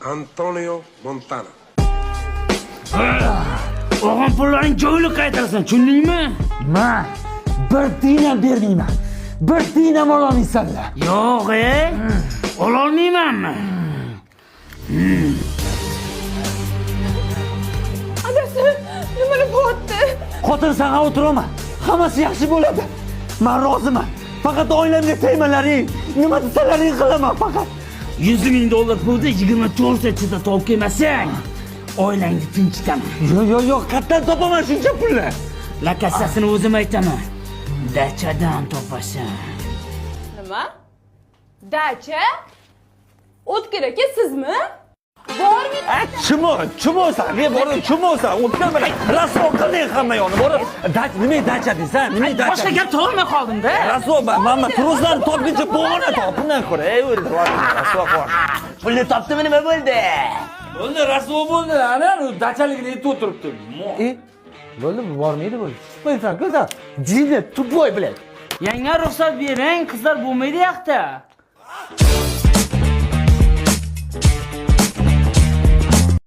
Antonio Montana. O'g'il pullaring joyli qaytarsan, tushundingmi? Men bir tiynam bermayman. Bir tiynam ololmaysanlar. Yo'q, ololmaymanmi? Adasi, nimalar bo'lyapti? Xotin sana o'tiraman. Hammasi yaxshi bo'ladi. Men roziman. Faqat oilamga tegmalaring. Nima desalaring qilaman faqat. 100 ming dollar pulni 24 soatda topib kelmasang, oilangni tinchitaman. Yo'q, qayerdan topaman shuncha pulni? Lakassasini o'zim aytaman. Dachadan topasan. Nima? Dacha? O'tkir aka sizmi? Bormi? Chimosan, men borib chimosan. O'tgan bilan rasvo qilding hamma yo'lni. Borib, nima dacha deysan? Nima dacha? Boshqa gap topolmay qoldim-da. Rasvo, mana truslarni topguncha bo'g'ona top. Bundan ko'ra, rasvo qor. Pulni topdimi, nima bo'ldi? Bo'ldi, rasvo bo'ldi. Ana dachaligini aytib o'tiribdi. Bo'ldi, bormaydi bo'ldi. Qo'ysan, ko'rsan. Jinni, tupoy, блядь. Yanga ruxsat bering, qizlar bo'lmaydi yoqda.